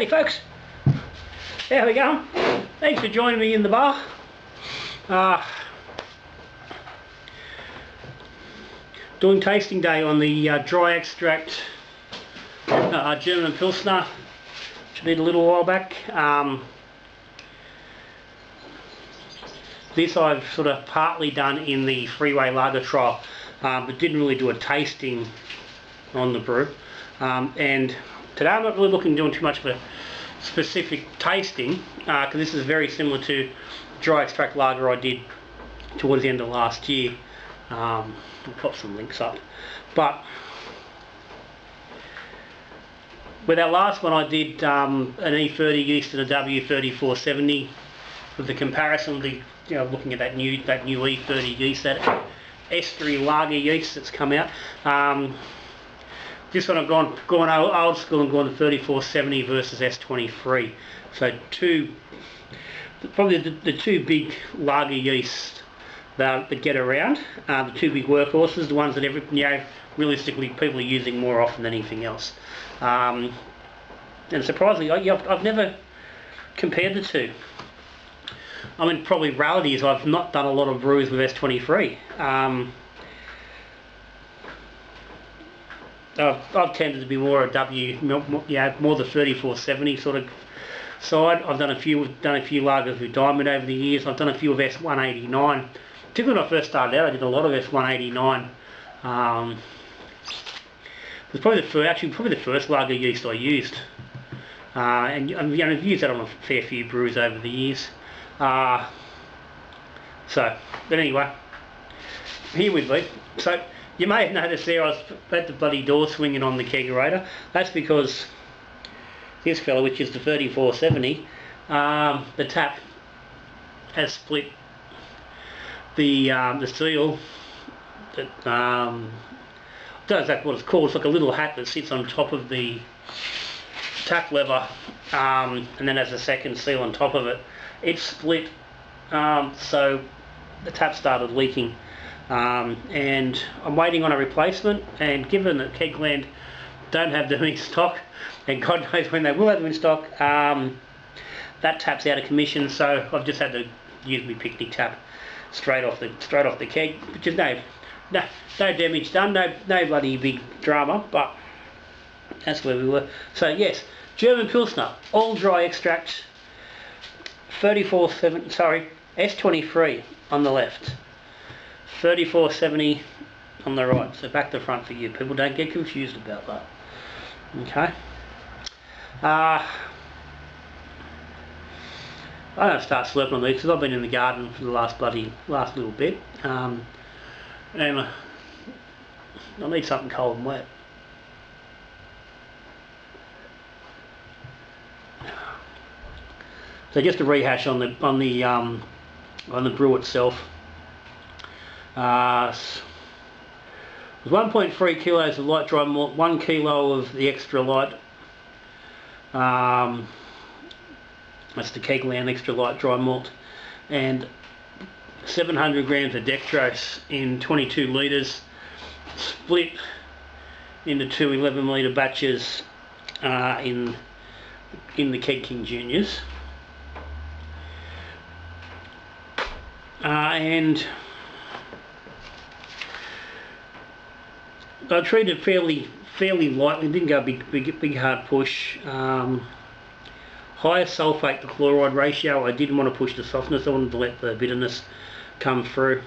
Hey folks, how we going? Thanks for joining me in the bar. Doing tasting day on the dry extract German Pilsener, which I did a little while back. This I've sort of partly done in the freeway lager trial, but didn't really do a tasting on the brew. And today I'm not really looking at doing too much of a specific tasting, because this is very similar to dry extract lager I did towards the end of last year. I'll pop some links up. But with that last one I did an E30 yeast and a W34 with the comparison of the, looking at that new E30 yeast, that S-23 lager yeast that's come out. This one I've gone old school and gone to 3470 versus S-23. So probably the two big lager yeasts that get around, the two big workhorses, the ones that realistically people are using more often than anything else. And surprisingly, I've never compared the two. I mean, probably reality is I've not done a lot of brews with S-23. I've tended to be more a more the 3470 sort of side. I've done a few lagers with Diamond over the years. I've done a few of S189. Particularly when I first started out, I did a lot of S189. It was probably the first lager yeast I used, and I've used that on a fair few brews over the years. But anyway, here we be. So you may have noticed there I was at the bloody door swinging on the kegerator. That's because this fella, which is the 3470, the tap has split the seal. That I don't know exactly what it's called. It's like a little hat that sits on top of the tap lever, and then has a second seal on top of it. It split, so the tap started leaking, and I'm waiting on a replacement. And given that Kegland don't have them in stock, and God knows when they will have them in stock, that tap's out of commission. So I've just had to use my picnic tap straight off the keg, which is no damage done, no bloody big drama, but that's where we were. So yes, German Pilsner, all dry extract, S-23 on the left, 3470 on the right. So back to front for you people, don't get confused about that. Okay. I don't start slurping on these because I've been in the garden for the last little bit, and I need something cold and wet. So just to rehash on the brew itself, it was 1.3 kilos of light dry malt, 1 kilo of the extra light. That's the Kegland extra light dry malt, and 700 grams of dextrose in 22 litres, split into two 11 litre batches in the Keg King Juniors. And I treated it fairly lightly, didn't go big hard push. Higher sulfate to chloride ratio. I didn't want to push the softness, I wanted to let the bitterness come through.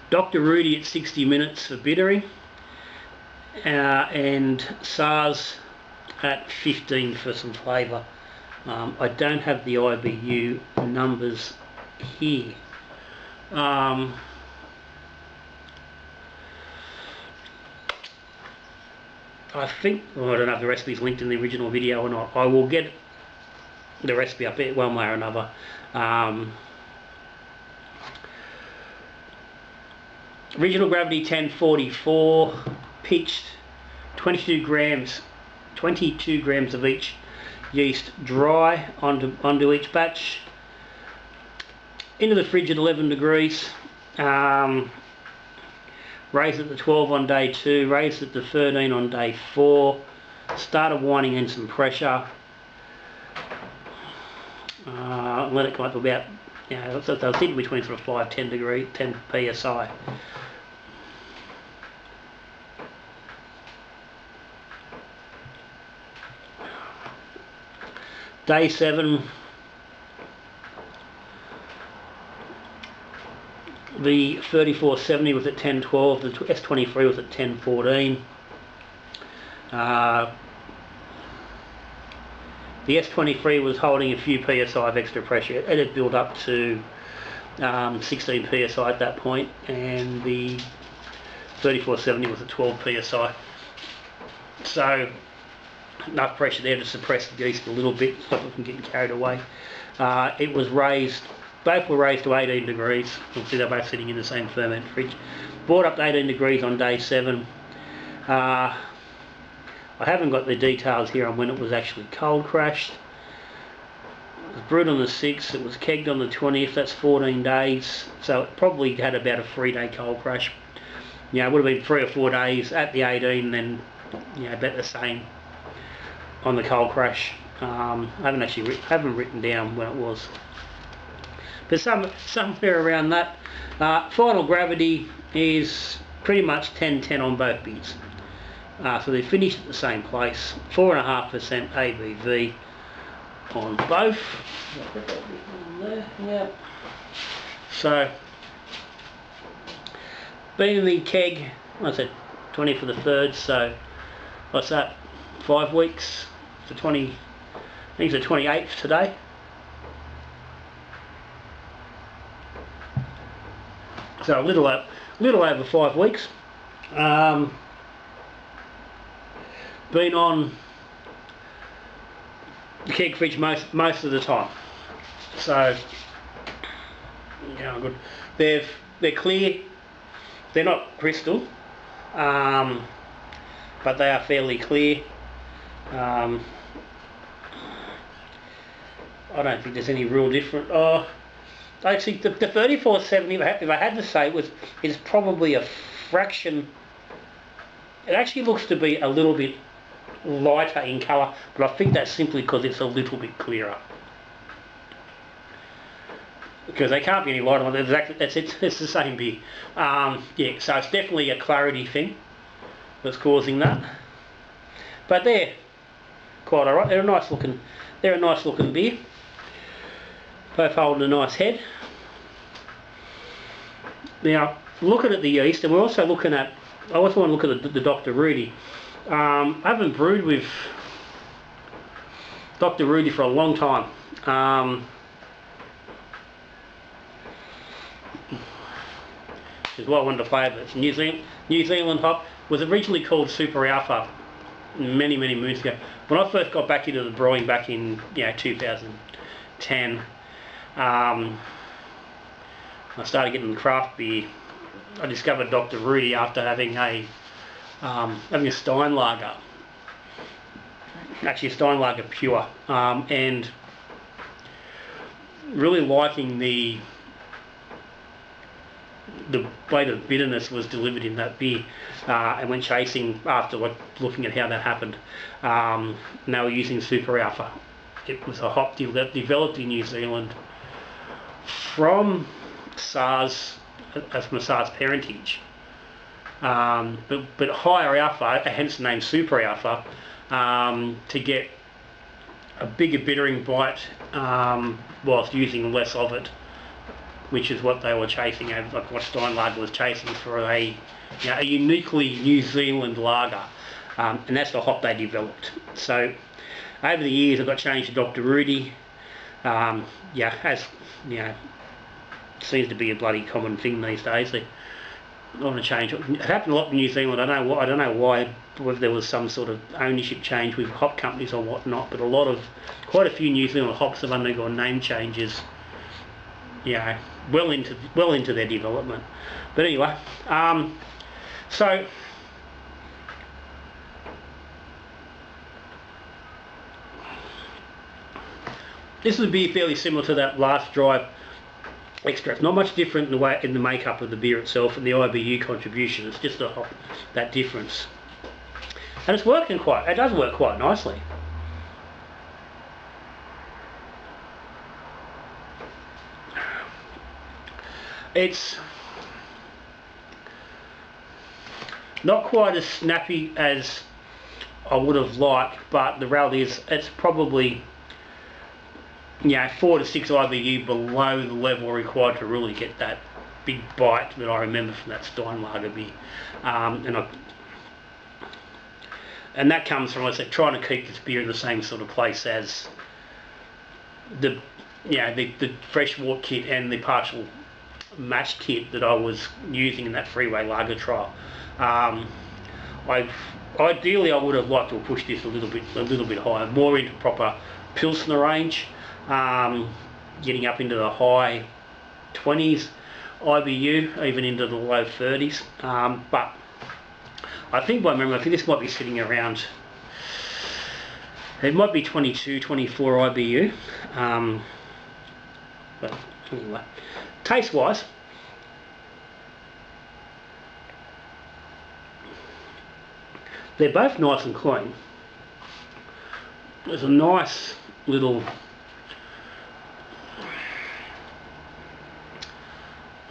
Dr. Rudy at 60 minutes for bittering, and SARS at 15 for some flavour. I don't have the IBU numbers here. I think, I don't know if the recipe's linked in the original video or not. I will get the recipe up there one way or another. Original gravity 1044, pitched 22 grams of each yeast dry onto each batch, into the fridge at 11 degrees, raised it to 12 on day 2, raised it to 13 on day 4, started winding in some pressure, and let it come up to about, so they'll sit between sort of 5-10 degrees, 10 psi. Day 7, the 3470 was at 1012, the S-23 was at 1014. The S-23 was holding a few psi of extra pressure. It had built up to 16 psi at that point, and the 3470 was at 12 psi. So enough pressure there to suppress the yeast a little bit, stop it from getting carried away. It was raised, both were raised to 18 degrees. You'll see they're both sitting in the same ferment fridge. Brought up to 18 degrees on day 7. I haven't got the details here on when it was actually cold crashed. It was brewed on the 6th, it was kegged on the 20th, that's 14 days, so it probably had about a 3-day cold crash. It would have been 3 or 4 days at the 18, and then about the same on the cold crash. I haven't written down when it was, but somewhere around that. Final gravity is pretty much 10-10 on both beers. So they finished at the same place, 4.5% ABV on both. Yep. So, being in the keg, like I said, 20 for the 3rd, so what's that, 5 weeks, to 20, I think it's the 28th today. So a little over 5 weeks. Been on the keg fridge most of the time, so good. They're clear. They're not crystal, but they are fairly clear. I don't think there's any real difference. Actually, the 3470, if I had to say, is probably a fraction. It actually looks to be a little bit lighter in colour, but I think that's simply because it's a little bit clearer. Because they can't be any lighter. It's the same beer. So it's definitely a clarity thing that's causing that. But they're quite alright. They're a nice looking beer. Both holding a nice head. Now, looking at the yeast, and we're also looking at. I also want to look at the Dr. Rudy. I haven't brewed with Dr. Rudy for a long time. Which is what I wanted to play with. It's New Zealand hop. Was originally called Super Alpha many moons ago. When I first got back into the brewing back in 2010, I started getting craft beer. I discovered Dr. Rudy after having a Steinlager, actually a Steinlager pure, and really liking the way the bitterness was delivered in that beer, and went chasing after looking at how that happened. And they were using Super Alpha. It was a hop that developed in New Zealand from SARS, from a SARS parentage, but higher alpha, hence the name Super Alpha, to get a bigger bittering bite whilst using less of it, which is what they were chasing, like what Steinlager was chasing for a uniquely New Zealand lager, and that's the hop they developed. So over the years, I got changed to Dr. Rudy. Seems to be a bloody common thing these days. They want to change it. It happened a lot in New Zealand. I don't know why, whether there was some sort of ownership change with hop companies or whatnot, but quite a few New Zealand hops have undergone name changes. Well into their development. But anyway, so this would be fairly similar to that last dry extract. Not much different in the makeup of the beer itself and the IBU contribution. It's just that difference, and it does work quite nicely. It's not quite as snappy as I would have liked, but the reality is it's probably 4 to 6 IBU below the level required to really get that big bite that I remember from that Steinlager beer. And that comes from, I said, trying to keep this beer in the same sort of place as the fresh wort kit and the partial mash kit that I was using in that freeway lager trial. Ideally I would have liked to have pushed this a little bit higher, more into proper Pilsener range, getting up into the high 20s IBU, even into the low 30s. But I think by memory, I think this might be sitting around, it might be 22, 24 IBU. But anyway, taste wise, they're both nice and clean. There's a nice little,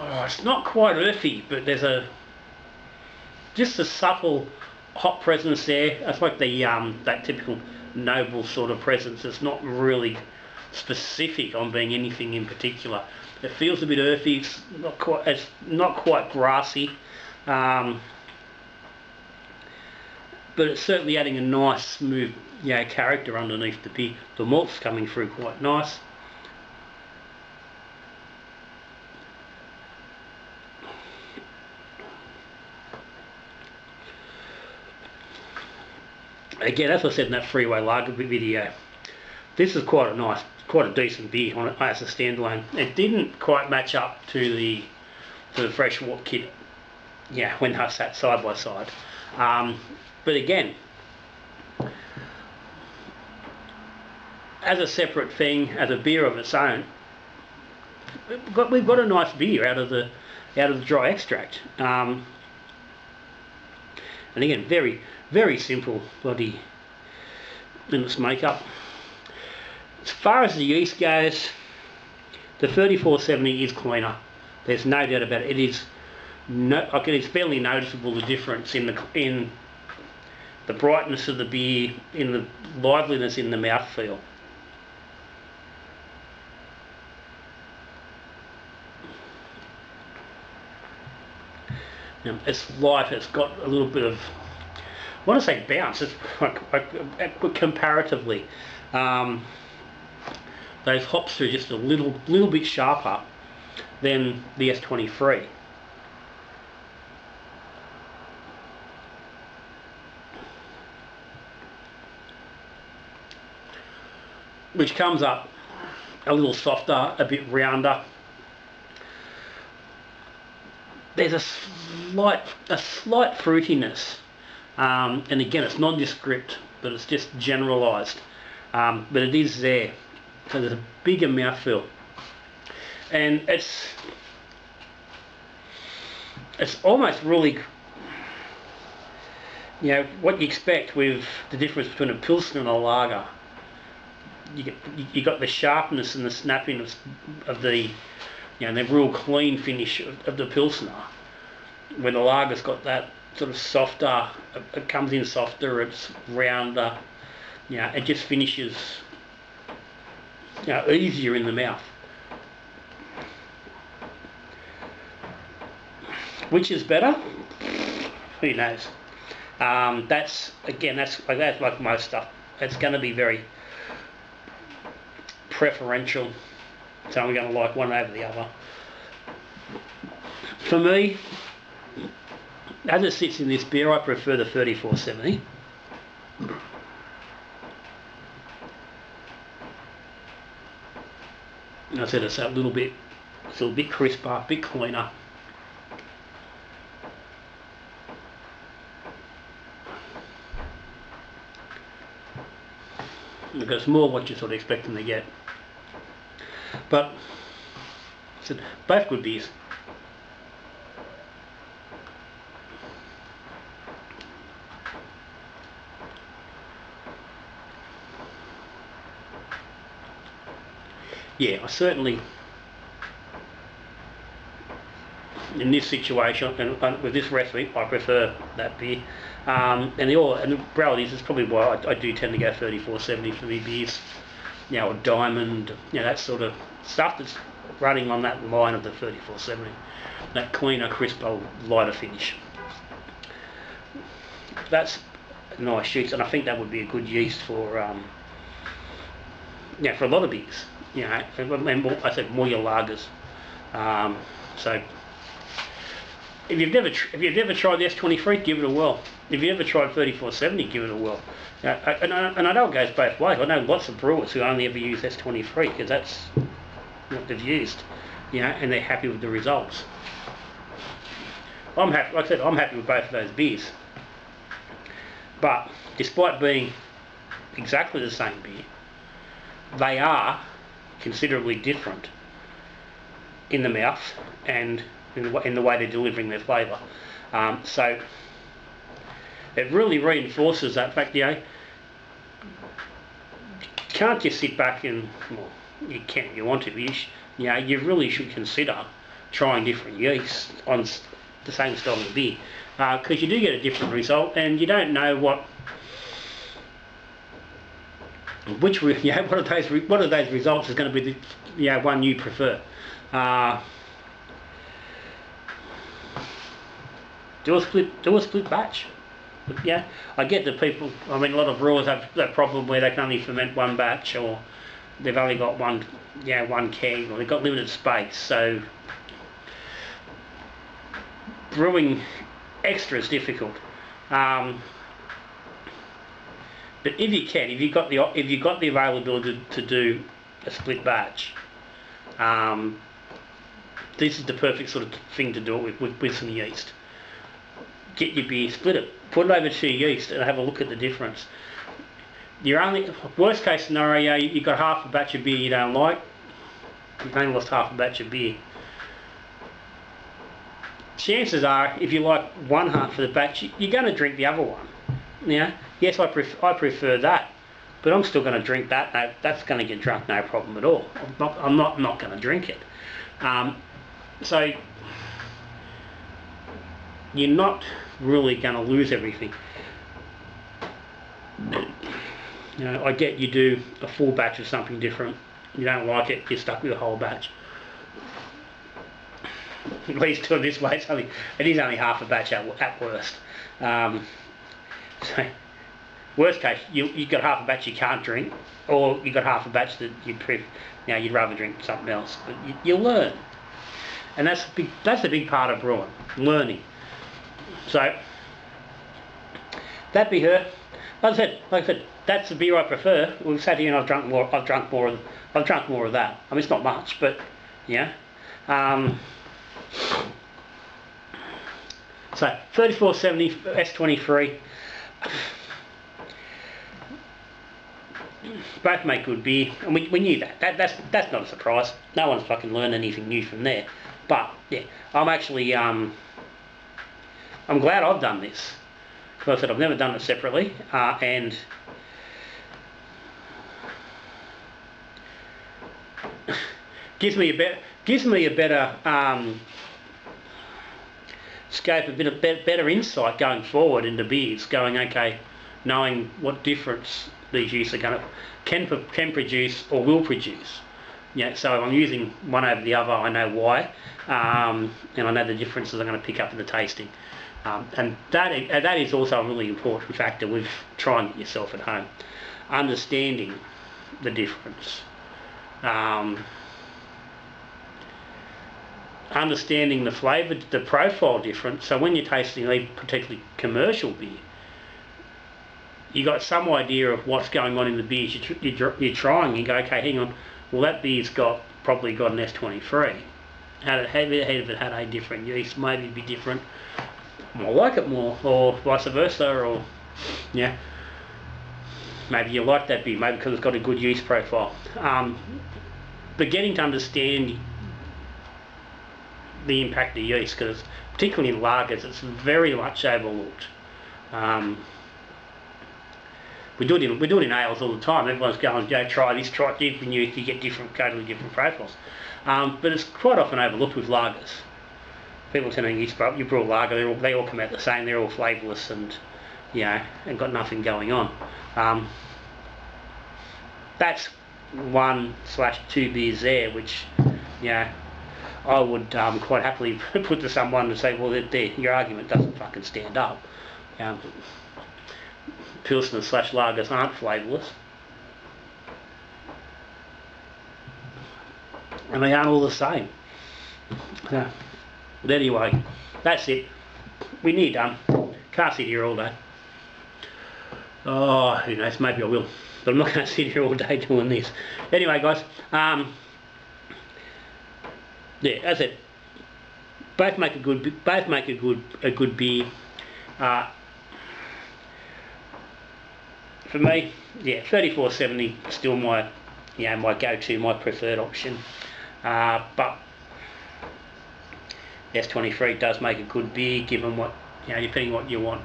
it's not quite earthy, but there's just a subtle hop presence there. It's like the that typical noble sort of presence. It's not really specific on being anything in particular. It feels a bit earthy. It's not quite grassy, but it's certainly adding a nice smooth character underneath the beer. The malt's coming through quite nice. Again, as I said in that freeway lager video, this is quite a decent beer on it as a standalone. It didn't quite match up to the fresh wort kit, when I sat side by side. But again, as a separate thing, as a beer of its own, we've got a nice beer out of the dry extract. And again, very, very simple body in its makeup. As far as the yeast goes, the 3470 is cleaner. There's no doubt about it. It's fairly noticeable, the difference in the brightness of the beer, in the liveliness in the mouthfeel. It's light. It's got a little bit of, I want to say bounce. It's comparatively. Those hops are just a little bit sharper than the S-23. Which comes up a little softer, a bit rounder. There's a slight fruitiness, and again, it's nondescript, but it's just generalised. But it is there, so there's a bigger mouthfeel, and it's almost really, what you expect with the difference between a Pilsner and a lager. You got the sharpness and the snappiness of the the real clean finish of the Pilsner, when the lager's got that sort of softer, it comes in softer, it's rounder, it just finishes easier in the mouth. Which is better? Who knows? That's like most stuff. It's going to be very preferential. So I'm going to like one over the other. For me, as it sits in this beer, I prefer the 3470. I said it's a little bit crisper, a bit cleaner. Because it's more what you're sort of expecting to get. But I said both good beers. Yeah, I certainly in this situation and with this recipe, I prefer that beer. And the reality is, it's probably why I do tend to go 3470 for me beers. You know, or Diamond, you know, that sort of stuff that's running on that line of the 3470. That cleaner, crisper, lighter finish. That's nice yeast, and I think that would be a good yeast for for a lot of beers. You know, and more, I said more your lagers. So if you've never tried the S-23, give it a whirl. If you've never tried 3470, give it a whirl. And I know it goes both ways. I know lots of brewers who only ever use S-23 because that's what they've used, you know, and they're happy with the results. I'm happy. Like I said, I'm happy with both of those beers. But despite being exactly the same beer, they are considerably different in the mouth and in the way they're delivering their flavour. So it really reinforces that fact. You know, you can't just sit back and, well, you can if you want to, but you really should consider trying different yeasts on the same style of beer, because you do get a different result, and you don't know what of those results is going to be the one you prefer. Do a split batch. But, yeah, I get that people. I mean, a lot of brewers have that problem where they can only ferment one batch, or they've only got one keg, or they've got limited space. So brewing extra is difficult. But if you've got the availability to do a split batch, this is the perfect sort of thing to do it with some yeast. Get your beer, split it, put it over 2 yeast, and have a look at the difference. Worst case scenario, you've got half a batch of beer you don't like. You've only lost half a batch of beer. Chances are, if you like one half of the batch, you're going to drink the other one. Yeah. Yes, I prefer that, but I'm still going to drink that. No, that's going to get drunk, no problem at all. I'm not going to drink it. So you're not really going to lose everything. You know, I get you do a full batch of something different. You don't like it, you're stuck with a whole batch. At least to this way, it is only half a batch at worst. So worst case, you've got half a batch you can't drink, or you've got half a batch that you'd rather drink something else. But you learn, and that's a big part of brewing, learning. So that be her. Like I said, that's the beer I prefer. We've sat here and I've drunk more of that. I mean, it's not much, but yeah. So 3470 S-23. Both make good beer, and we knew that. That's not a surprise. No one's fucking learned anything new from there. But yeah, I'm actually I'm glad I've done this, because I said I've never done it separately, and gives me a better scope, a bit of better insight going forward into beers. Going, okay, knowing what difference these yeasts are can produce or will produce. Yeah, so if I'm using one over the other, I know why, and I know the differences I'm going to pick up in the tasting. And that is also a really important factor with trying it yourself at home. Understanding the difference. Understanding the flavour, the profile difference. So when you're tasting a particularly commercial beer, you got some idea of what's going on in the beers you're trying. You go, okay, hang on, well that beer's probably got an S-23. Had it had a different yeast, maybe it'd be different. I like it more, or vice versa, or yeah, maybe you like that beer, maybe because it's got a good yeast profile. But getting to understand the impact of yeast, because particularly in lagers, it's very much overlooked. We do it in ales all the time. Everyone's going, try this, try different yeast, you get totally different profiles. But it's quite often overlooked with lagers. Pilsener and yeast, but you brew a lager, they all come out the same. They're all flavourless and, you know, and got nothing going on. That's 1/2 beers there, which, you know, I would quite happily put to someone and say, well, your argument doesn't fucking stand up. Pilsner/lagers aren't flavourless, and they aren't all the same. But anyway, that's it. We need done. Can't sit here all day. Oh, who knows? Maybe I will, but I'm not going to sit here all day doing this. Anyway, guys. Yeah, as I said, both make a good beer. For me, yeah, 3470 still my, you know, my go-to, my preferred option. But S-23 does make a good beer, given what, you know, depending what you want.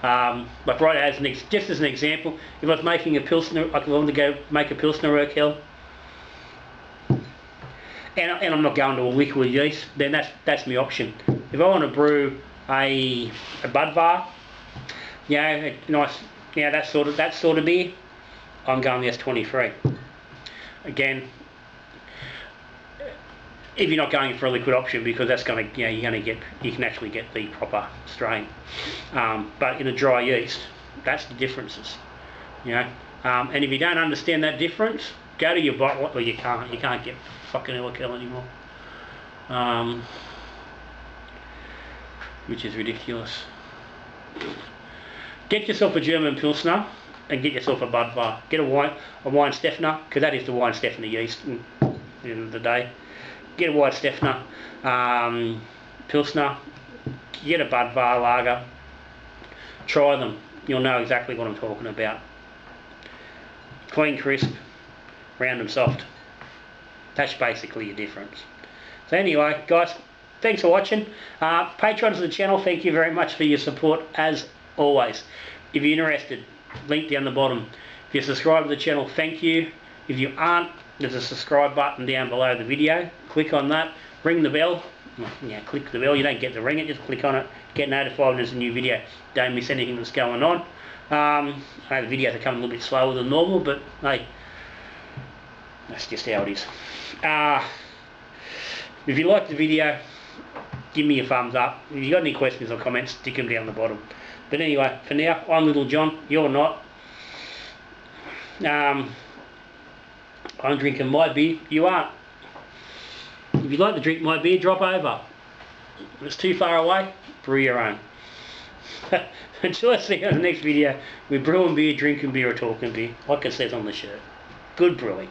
Like right, just as an example, if I was making a Pilsner, I could want to go make a Pilsner Urquell, and I'm not going to a liquid yeast, then that's my option. If I want to brew a Budvar, you know, a nice, you know, that sort of beer, I'm going the S-23. Again, if you're not going for a liquid option, because that's going to, you know, you can actually get the proper strain. But in a dry yeast, that's the differences, you know. And if you don't understand that difference, go to your bottle. Well, you can't get fucking Urquell anymore, which is ridiculous. Get yourself a German Pilsner and get yourself a Budvar. Get a Weihenstephaner, because that is the Weihenstephaner yeast at the end of the day. Get a Weihenstephaner Pilsner, get a Budvar lager, try them. You'll know exactly what I'm talking about. Clean, crisp, round and soft. That's basically your difference. So anyway, guys, thanks for watching. Patrons of the channel, thank you very much for your support as always. If you're interested, link down the bottom. If you're subscribed to the channel, thank you. If you aren't, there's a subscribe button down below the video. Click on that, ring the bell. Yeah, click the bell. You don't get to ring it, just click on it. Get notified when there's a new video. Don't miss anything that's going on. I know the videos are coming a little bit slower than normal, but hey, that's just how it is. If you liked the video, give me a thumbs up. If you got any questions or comments, stick them down the bottom. But anyway, for now, I'm Little John. You're not. I'm drinking my beer. You aren't. If you'd like to drink my beer, drop over. If it's too far away, brew your own. Until I see you in the next video, we're brewing beer, drinking beer, or talking beer, like it says on the shirt. Good brewing.